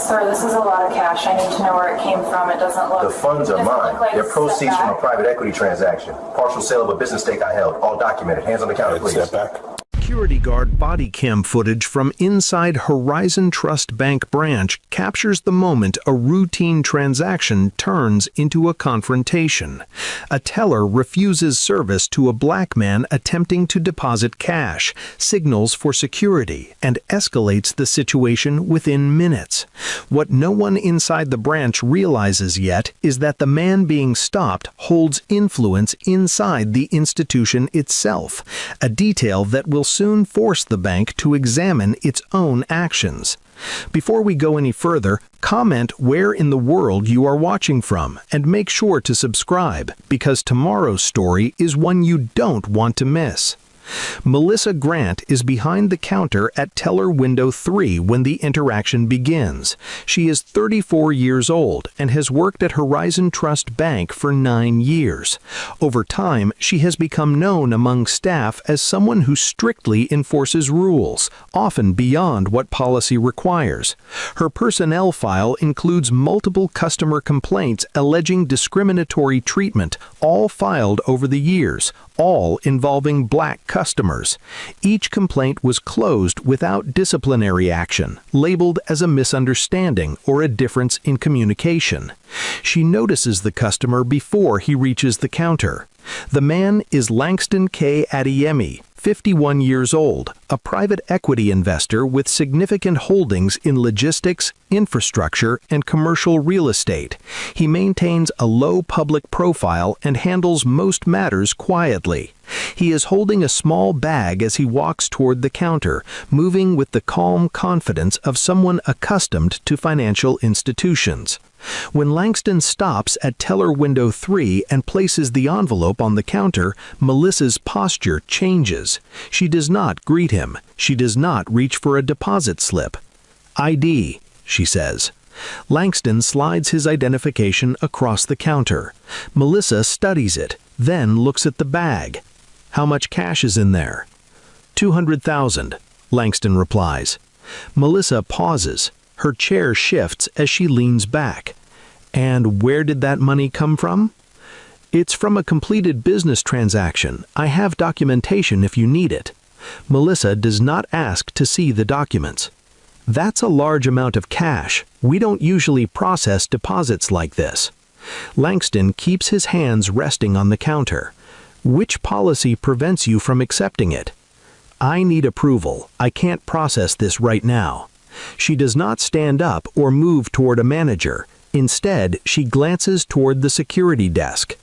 Sir, this is a lot of cash. I need to know where it came from. It doesn't look... The funds are mine. Like They're proceeds from a private equity transaction. Partial sale of a business stake I held. All documented. Hands on the counter, please. Step back. Security guard body cam footage from inside Horizon Trust Bank branch captures the moment a routine transaction turns into a confrontation. A teller refuses service to a black man attempting to deposit cash, signals for security, and escalates the situation within minutes. What no one inside the branch realizes yet is that the man being stopped holds influence inside the institution itself, a detail that will soon force the bank to examine its own actions. Before we go any further, comment where in the world you are watching from and make sure to subscribe, because tomorrow's story is one you don't want to miss. Melissa Grant is behind the counter at teller window 3 when the interaction begins. She is 34 years old and has worked at Horizon Trust Bank for 9 years. Over time, she has become known among staff as someone who strictly enforces rules, often beyond what policy requires. Her personnel file includes multiple customer complaints alleging discriminatory treatment, all filed over the years, all involving black customers. Each complaint was closed without disciplinary action, labeled as a misunderstanding or a difference in communication. She notices the customer before he reaches the counter. The man is Langston K. Adeyemi, 51 years old, a private equity investor with significant holdings in logistics, infrastructure, and commercial real estate. He maintains a low public profile and handles most matters quietly. He is holding a small bag as he walks toward the counter, moving with the calm confidence of someone accustomed to financial institutions. When Langston stops at teller window 3 and places the envelope on the counter, Melissa's posture changes. She does not greet him. She does not reach for a deposit slip. "ID," she says. Langston slides his identification across the counter. Melissa studies it, then looks at the bag. "How much cash is in there?" "200,000, Langston replies. Melissa pauses. Her chair shifts as she leans back. "And where did that money come from?" "It's from a completed business transaction. I have documentation if you need it." Melissa does not ask to see the documents. "That's a large amount of cash. We don't usually process deposits like this." Langston keeps his hands resting on the counter. "Which policy prevents you from accepting it?" "I need approval. I can't process this right now." She does not stand up or move toward a manager. Instead, she glances toward the security desk.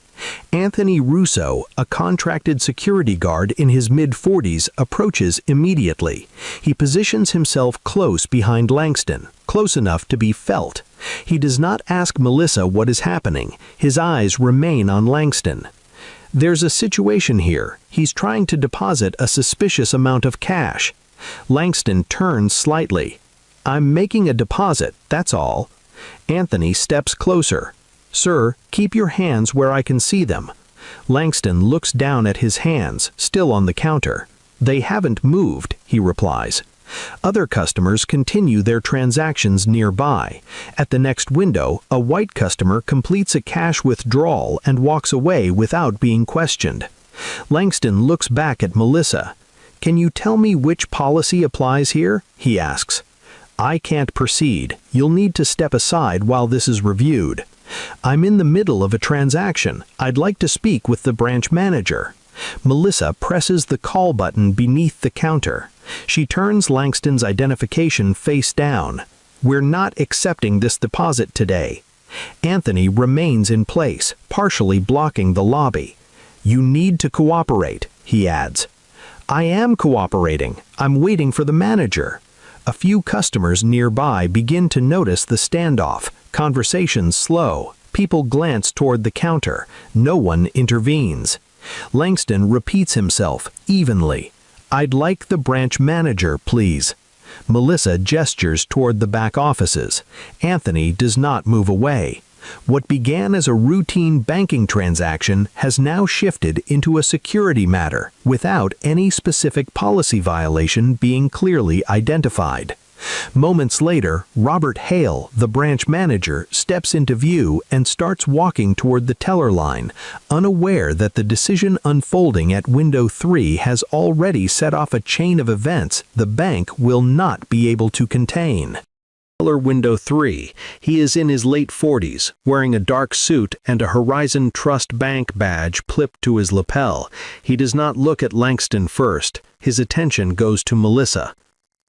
Anthony Russo, a contracted security guard in his mid-40s, approaches immediately. He positions himself close behind Langston, close enough to be felt. He does not ask Melissa what is happening. His eyes remain on Langston. "There's a situation here. He's trying to deposit a suspicious amount of cash." Langston turns slightly. "I'm making a deposit, that's all." Anthony steps closer. "Sir, keep your hands where I can see them." Langston looks down at his hands, still on the counter. "They haven't moved," he replies. Other customers continue their transactions nearby. At the next window, a white customer completes a cash withdrawal and walks away without being questioned. Langston looks back at Melissa. "Can you tell me which policy applies here?" he asks. "I can't proceed. You'll need to step aside while this is reviewed." "I'm in the middle of a transaction. I'd like to speak with the branch manager." Melissa presses the call button beneath the counter. She turns Langston's identification face down. "We're not accepting this deposit today." Anthony remains in place, partially blocking the lobby. "You need to cooperate," he adds. "I am cooperating. I'm waiting for the manager." A few customers nearby begin to notice the standoff. Conversations slow. People glance toward the counter. No one intervenes. Langston repeats himself, evenly. "I'd like the branch manager, please." Melissa gestures toward the back offices. Anthony does not move away. What began as a routine banking transaction has now shifted into a security matter, without any specific policy violation being clearly identified. Moments later, Robert Hale, the branch manager, steps into view and starts walking toward the teller line, unaware that the decision unfolding at window 3 has already set off a chain of events the bank will not be able to contain. Teller window 3. He is in his late 40s, wearing a dark suit and a Horizon Trust Bank badge clipped to his lapel. He does not look at Langston first. His attention goes to Melissa.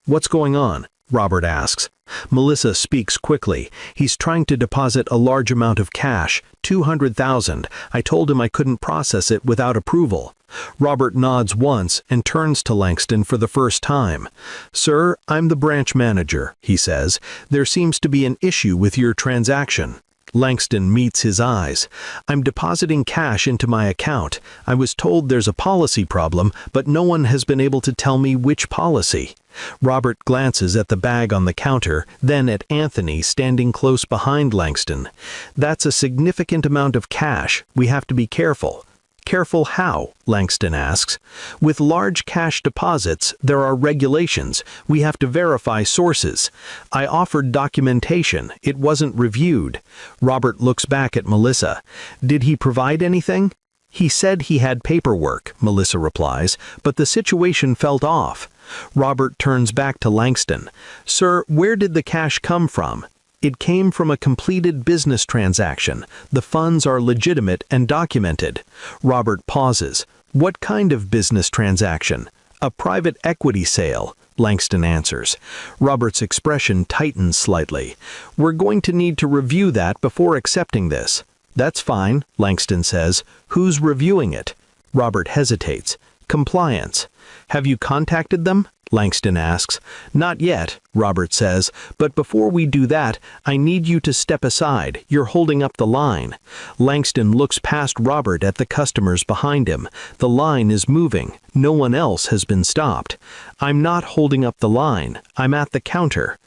"What's going on?" Robert asks. Melissa speaks quickly. "He's trying to deposit a large amount of cash, $200,000. I told him I couldn't process it without approval." Robert nods once and turns to Langston for the first time. "Sir, I'm the branch manager," he says. "There seems to be an issue with your transaction." Langston meets his eyes. "I'm depositing cash into my account. I was told there's a policy problem, but no one has been able to tell me which policy." Robert glances at the bag on the counter, then at Anthony standing close behind Langston. "That's a significant amount of cash. We have to be careful." "Careful how?" Langston asks. "With large cash deposits, there are regulations. We have to verify sources. I offered documentation. It wasn't reviewed." Robert looks back at Melissa. "Did he provide anything?" "He said he had paperwork," Melissa replies, "but the situation felt off." Robert turns back to Langston. "Sir, where did the cash come from?" "It came from a completed business transaction. The funds are legitimate and documented." Robert pauses. "What kind of business transaction?" "A private equity sale," Langston answers. Robert's expression tightens slightly. "We're going to need to review that before accepting this." "That's fine," Langston says. "Who's reviewing it?" Robert hesitates. "Compliance." "Have you contacted them?" Langston asks. "Not yet," Robert says, "but before we do that, I need you to step aside. You're holding up the line." Langston looks past Robert at the customers behind him. The line is moving. No one else has been stopped. "I'm not holding up the line. I'm at the counter."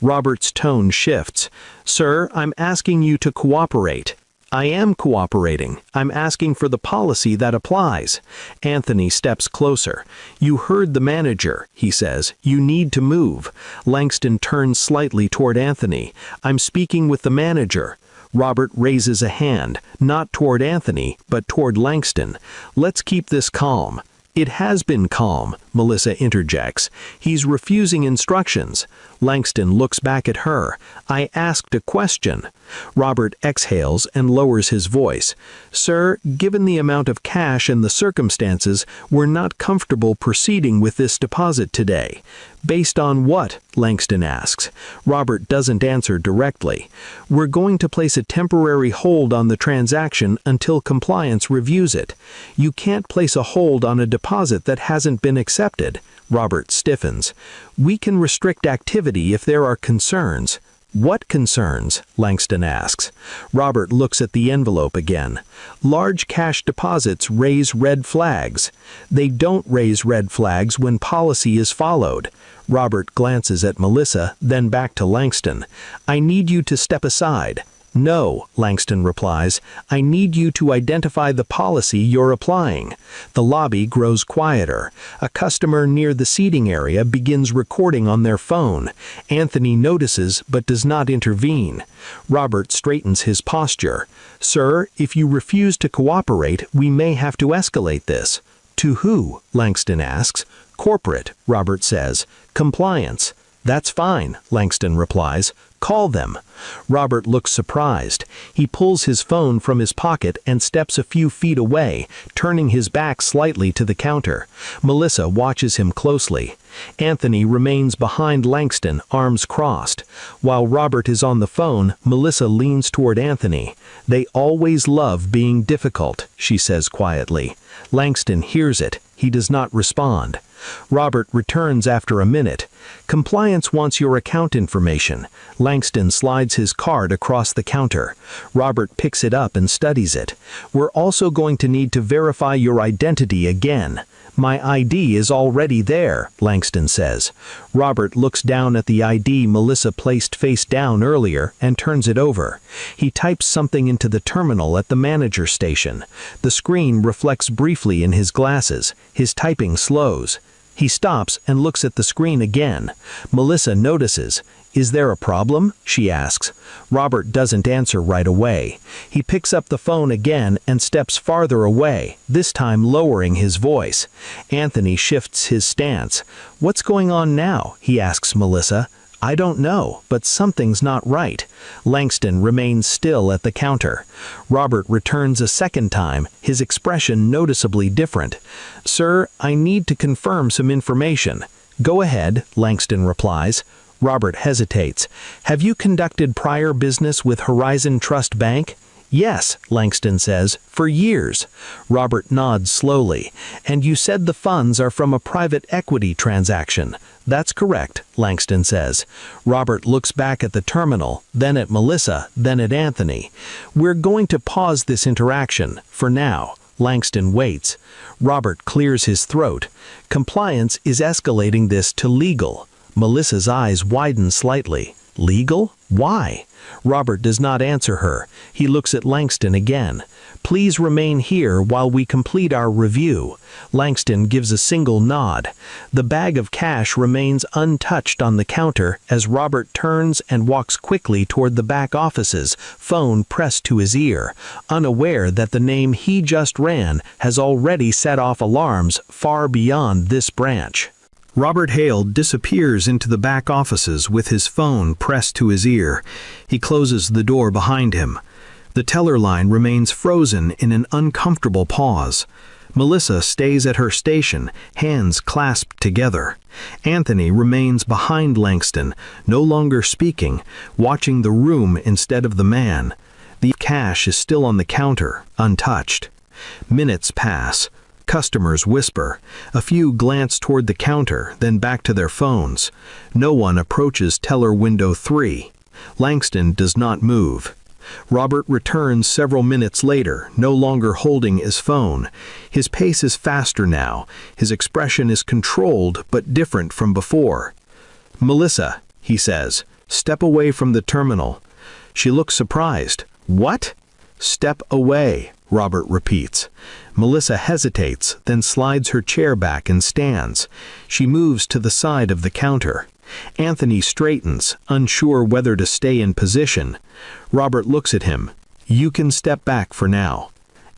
Robert's tone shifts. "Sir, I'm asking you to cooperate." "I am cooperating. I'm asking for the policy that applies." Anthony steps closer. "You heard the manager," he says. "You need to move." Langston turns slightly toward Anthony. "I'm speaking with the manager." Robert raises a hand, not toward Anthony, but toward Langston. "Let's keep this calm." "It has been calm," Melissa interjects. "He's refusing instructions." Langston looks back at her. "I asked a question." Robert exhales and lowers his voice. "Sir, given the amount of cash and the circumstances, we're not comfortable proceeding with this deposit today." "Based on what?" Langston asks. Robert doesn't answer directly. "We're going to place a temporary hold on the transaction until compliance reviews it." "You can't place a hold on a deposit that hasn't been accepted." Robert stiffens. "We can restrict activity if there are concerns." "What concerns?" Langston asks. Robert looks at the envelope again. "Large cash deposits raise red flags." "They don't raise red flags when policy is followed." Robert glances at Melissa, then back to Langston. "I need you to step aside." "No," Langston replies. "I need you to identify the policy you're applying." The lobby grows quieter. A customer near the seating area begins recording on their phone. Anthony notices but does not intervene. Robert straightens his posture. "Sir, if you refuse to cooperate, we may have to escalate this." "To who?" Langston asks. "Corporate," Robert says. "Compliance." "That's fine," Langston replies. "Call them." Robert looks surprised. He pulls his phone from his pocket and steps a few feet away, turning his back slightly to the counter. Melissa watches him closely. Anthony remains behind Langston, arms crossed. While Robert is on the phone, Melissa leans toward Anthony. "They always love being difficult," she says quietly. Langston hears it. He does not respond. Robert returns after a minute. "Compliance wants your account information." Langston slides his card across the counter. Robert picks it up and studies it. "We're also going to need to verify your identity again." "My ID is already there," Langston says. Robert looks down at the ID Melissa placed face down earlier and turns it over. He types something into the terminal at the manager station. The screen reflects briefly in his glasses. His typing slows. He stops and looks at the screen again. Melissa notices. "Is there a problem?" she asks. Robert doesn't answer right away. He picks up the phone again and steps farther away, this time lowering his voice. Anthony shifts his stance. "What's going on now?" he asks Melissa. "I don't know, but something's not right." Langston remains still at the counter. Robert returns a second time, his expression noticeably different. "Sir, I need to confirm some information." "Go ahead," Langston replies. Robert hesitates. "Have you conducted prior business with Horizon Trust Bank?" "Yes," Langston says, "for years." Robert nods slowly. "And you said the funds are from a private equity transaction." "That's correct," Langston says. Robert looks back at the terminal, then at Melissa, then at Anthony. "We're going to pause this interaction, for now." Langston waits. Robert clears his throat. "Compliance is escalating this to legal." Melissa's eyes widen slightly. "Legal? Why?" Robert does not answer her. He looks at Langston again. "Please remain here while we complete our review." Langston gives a single nod. The bag of cash remains untouched on the counter as Robert turns and walks quickly toward the back offices, phone pressed to his ear, unaware that the name he just ran has already set off alarms far beyond this branch. Robert Hale disappears into the back offices with his phone pressed to his ear. He closes the door behind him. The teller line remains frozen in an uncomfortable pause. Melissa stays at her station, hands clasped together. Anthony remains behind Langston, no longer speaking, watching the room instead of the man. The cash is still on the counter, untouched. Minutes pass. Customers whisper. A few glance toward the counter, then back to their phones. No one approaches teller window 3. Langston does not move. Robert returns several minutes later, no longer holding his phone. His pace is faster now. His expression is controlled but different from before. "Melissa," he says, "step away from the terminal." She looks surprised. "What?" "Step away," Robert repeats. Melissa hesitates, then slides her chair back and stands. She moves to the side of the counter. Anthony straightens, unsure whether to stay in position. Robert looks at him. "You can step back for now."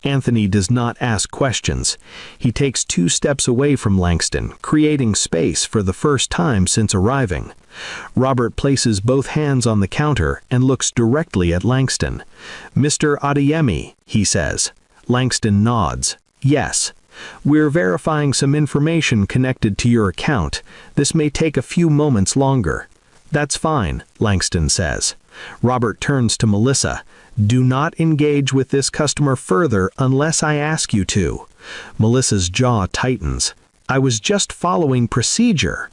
Anthony does not ask questions. He takes 2 steps away from Langston, creating space for the first time since arriving. Robert places both hands on the counter and looks directly at Langston. "Mr. Adeyemi," he says. Langston nods. "Yes. We're verifying some information connected to your account. This may take a few moments longer." "That's fine," Langston says. Robert turns to Melissa. "Do not engage with this customer further unless I ask you to." Melissa's jaw tightens. "I was just following procedure."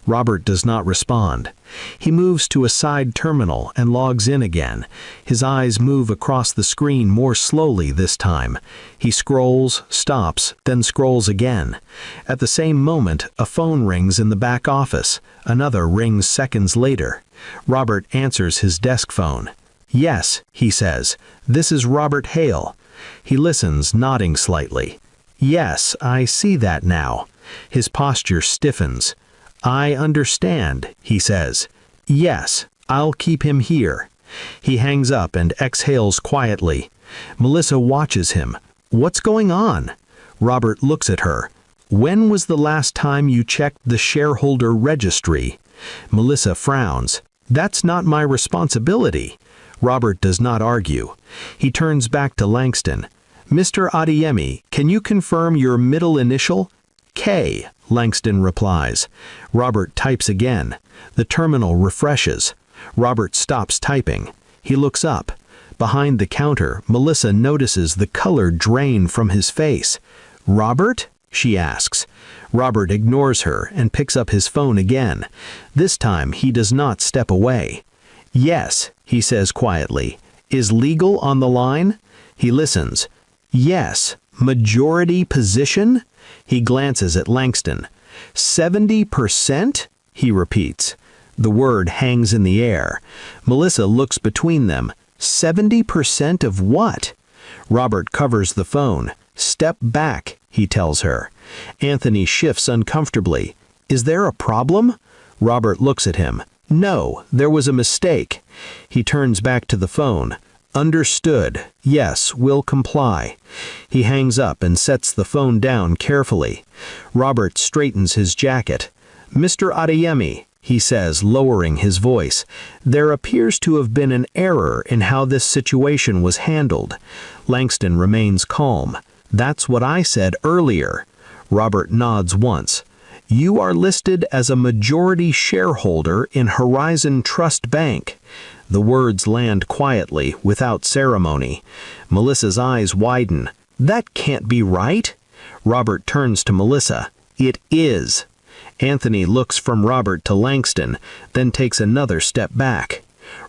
Robert does not respond. He moves to a side terminal and logs in again. His eyes move across the screen more slowly this time. He scrolls, stops, then scrolls again. At the same moment, a phone rings in the back office. Another rings seconds later. Robert answers his desk phone. "Yes," he says. "This is Robert Hale." He listens, nodding slightly. "Yes, I see that now." His posture stiffens. "I understand," he says. "Yes, I'll keep him here." He hangs up and exhales quietly. Melissa watches him. "What's going on?" Robert looks at her. "When was the last time you checked the shareholder registry?" Melissa frowns. "That's not my responsibility." Robert does not argue. He turns back to Langston. "Mr. Adeyemi, can you confirm your middle initial?" "K," Langston replies. Robert types again. The terminal refreshes. Robert stops typing. He looks up. Behind the counter, Melissa notices the color drain from his face. "Robert?" she asks. Robert ignores her and picks up his phone again. This time he does not step away. "Yes," he says quietly. "Is legal on the line?" He listens. "Yes. Majority position?" He glances at Langston. 70%? He repeats. The word hangs in the air. Melissa looks between them. 70% of what? Robert covers the phone. "Step back," he tells her. Anthony shifts uncomfortably. Is there a problem? Robert looks at him. No, there was a mistake. He turns back to the phone. Understood. Yes, will comply. He hangs up and sets the phone down carefully. Robert straightens his jacket. Mr. Adeyemi, he says, lowering his voice, there appears to have been an error in how this situation was handled. Langston remains calm. That's what I said earlier. Robert nods once. You are listed as a majority shareholder in Horizon Trust Bank. The words land quietly, without ceremony. Melissa's eyes widen. That can't be right. Robert turns to Melissa. It is. Anthony looks from Robert to Langston, then takes another step back.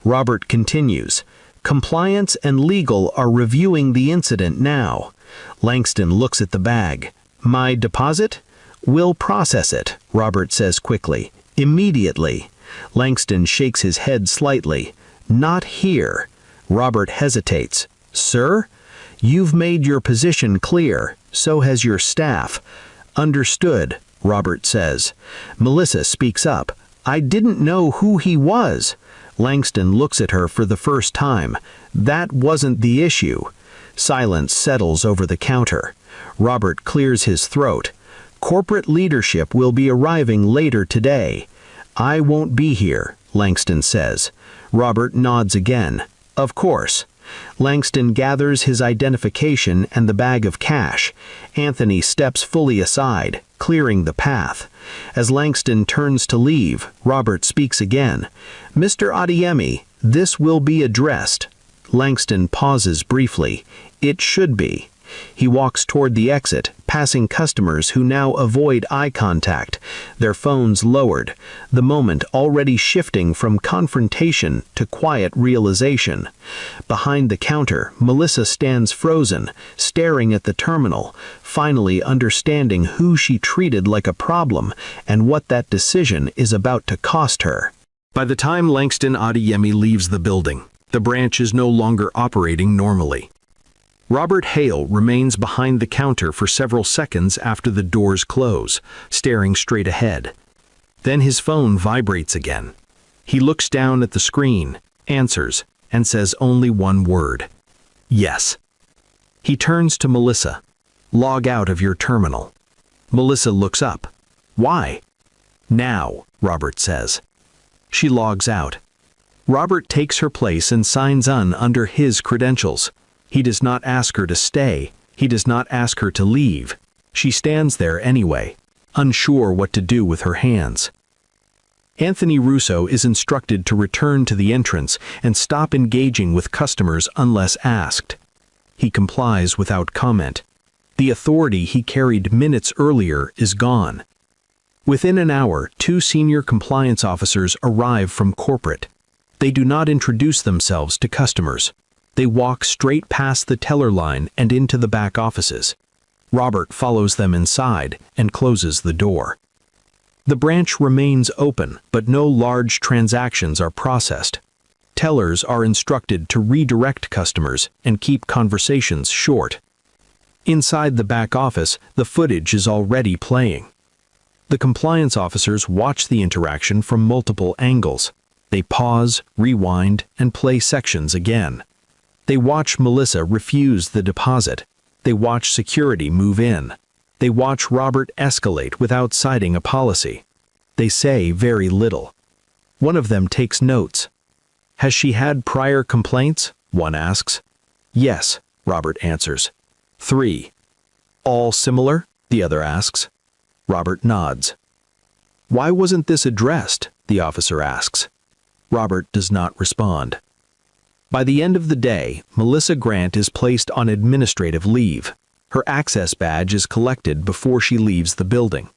Robert continues. Compliance and legal are reviewing the incident now. Langston looks at the bag. My deposit? We'll process it, Robert says quickly. Immediately. Langston shakes his head slightly. Not here. Robert hesitates. Sir? You've made your position clear. So has your staff. Understood, Robert says. Melissa speaks up. I didn't know who he was. Langston looks at her for the first time. That wasn't the issue. Silence settles over the counter. Robert clears his throat. Corporate leadership will be arriving later today. I won't be here, Langston says. Robert nods again. Of course. Langston gathers his identification and the bag of cash. Anthony steps fully aside, clearing the path. As Langston turns to leave, Robert speaks again. Mr. Adeyemi, this will be addressed. Langston pauses briefly. It should be. He walks toward the exit, passing customers who now avoid eye contact, their phones lowered, the moment already shifting from confrontation to quiet realization. Behind the counter, Melissa stands frozen, staring at the terminal, finally understanding who she treated like a problem and what that decision is about to cost her. By the time Langston Adeyemi leaves the building, the branch is no longer operating normally. Robert Hale remains behind the counter for several seconds after the doors close, staring straight ahead. Then his phone vibrates again. He looks down at the screen, answers, and says only one word. Yes. He turns to Melissa. Log out of your terminal. Melissa looks up. Why? Now, Robert says. She logs out. Robert takes her place and signs on under his credentials. He does not ask her to stay. He does not ask her to leave. She stands there anyway, unsure what to do with her hands. Anthony Russo is instructed to return to the entrance and stop engaging with customers unless asked. He complies without comment. The authority he carried minutes earlier is gone. Within an hour, 2 senior compliance officers arrive from corporate. They do not introduce themselves to customers. They walk straight past the teller line and into the back offices. Robert follows them inside and closes the door. The branch remains open, but no large transactions are processed. Tellers are instructed to redirect customers and keep conversations short. Inside the back office, the footage is already playing. The compliance officers watch the interaction from multiple angles. They pause, rewind, and play sections again. They watch Melissa refuse the deposit. They watch security move in. They watch Robert escalate without citing a policy. They say very little. One of them takes notes. Has she had prior complaints? One asks. Yes, Robert answers. 3. All similar? The other asks. Robert nods. Why wasn't this addressed? The officer asks. Robert does not respond. By the end of the day, Melissa Grant is placed on administrative leave. Her access badge is collected before she leaves the building.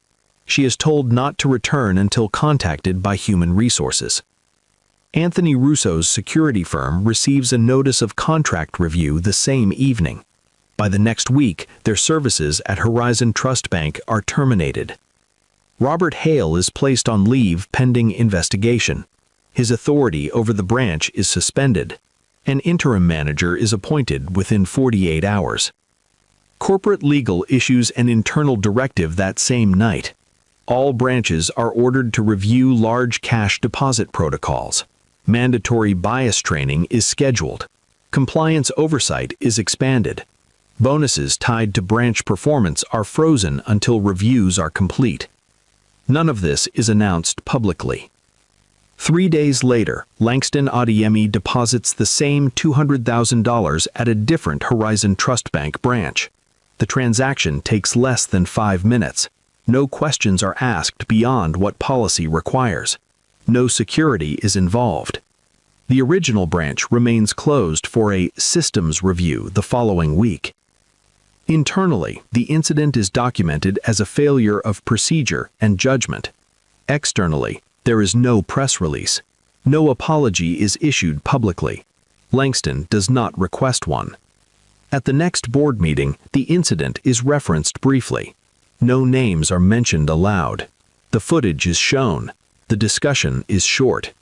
She is told not to return until contacted by Human Resources. Anthony Russo's security firm receives a notice of contract review the same evening. By the next week, their services at Horizon Trust Bank are terminated. Robert Hale is placed on leave pending investigation. His authority over the branch is suspended. An interim manager is appointed within 48 hours. Corporate legal issues an internal directive that same night. All branches are ordered to review large cash deposit protocols. Mandatory bias training is scheduled. Compliance oversight is expanded. Bonuses tied to branch performance are frozen until reviews are complete. None of this is announced publicly. 3 days later, Langston Adeyemi deposits the same $200,000 at a different Horizon Trust Bank branch. The transaction takes less than 5 minutes. No questions are asked beyond what policy requires. No security is involved. The original branch remains closed for a systems review the following week. Internally, the incident is documented as a failure of procedure and judgment. Externally, there is no press release. No apology is issued publicly. Langston does not request one. At the next board meeting, the incident is referenced briefly. No names are mentioned aloud. The footage is shown. The discussion is short.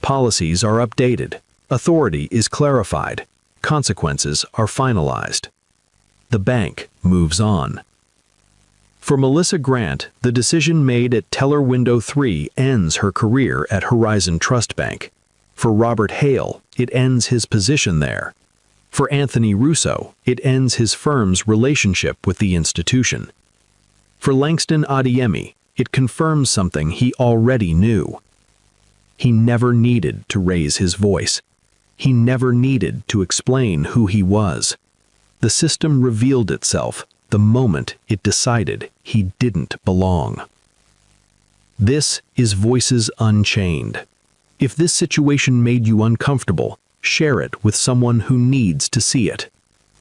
Policies are updated. Authority is clarified. Consequences are finalized. The bank moves on. For Melissa Grant, the decision made at Teller Window 3 ends her career at Horizon Trust Bank. For Robert Hale, it ends his position there. For Anthony Russo, it ends his firm's relationship with the institution. For Langston Adeyemi, it confirms something he already knew. He never needed to raise his voice. He never needed to explain who he was. The system revealed itself the moment it decided he didn't belong. This is Voices Unchained. If this situation made you uncomfortable, share it with someone who needs to see it.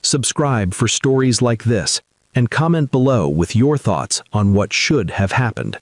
Subscribe for stories like this, and comment below with your thoughts on what should have happened.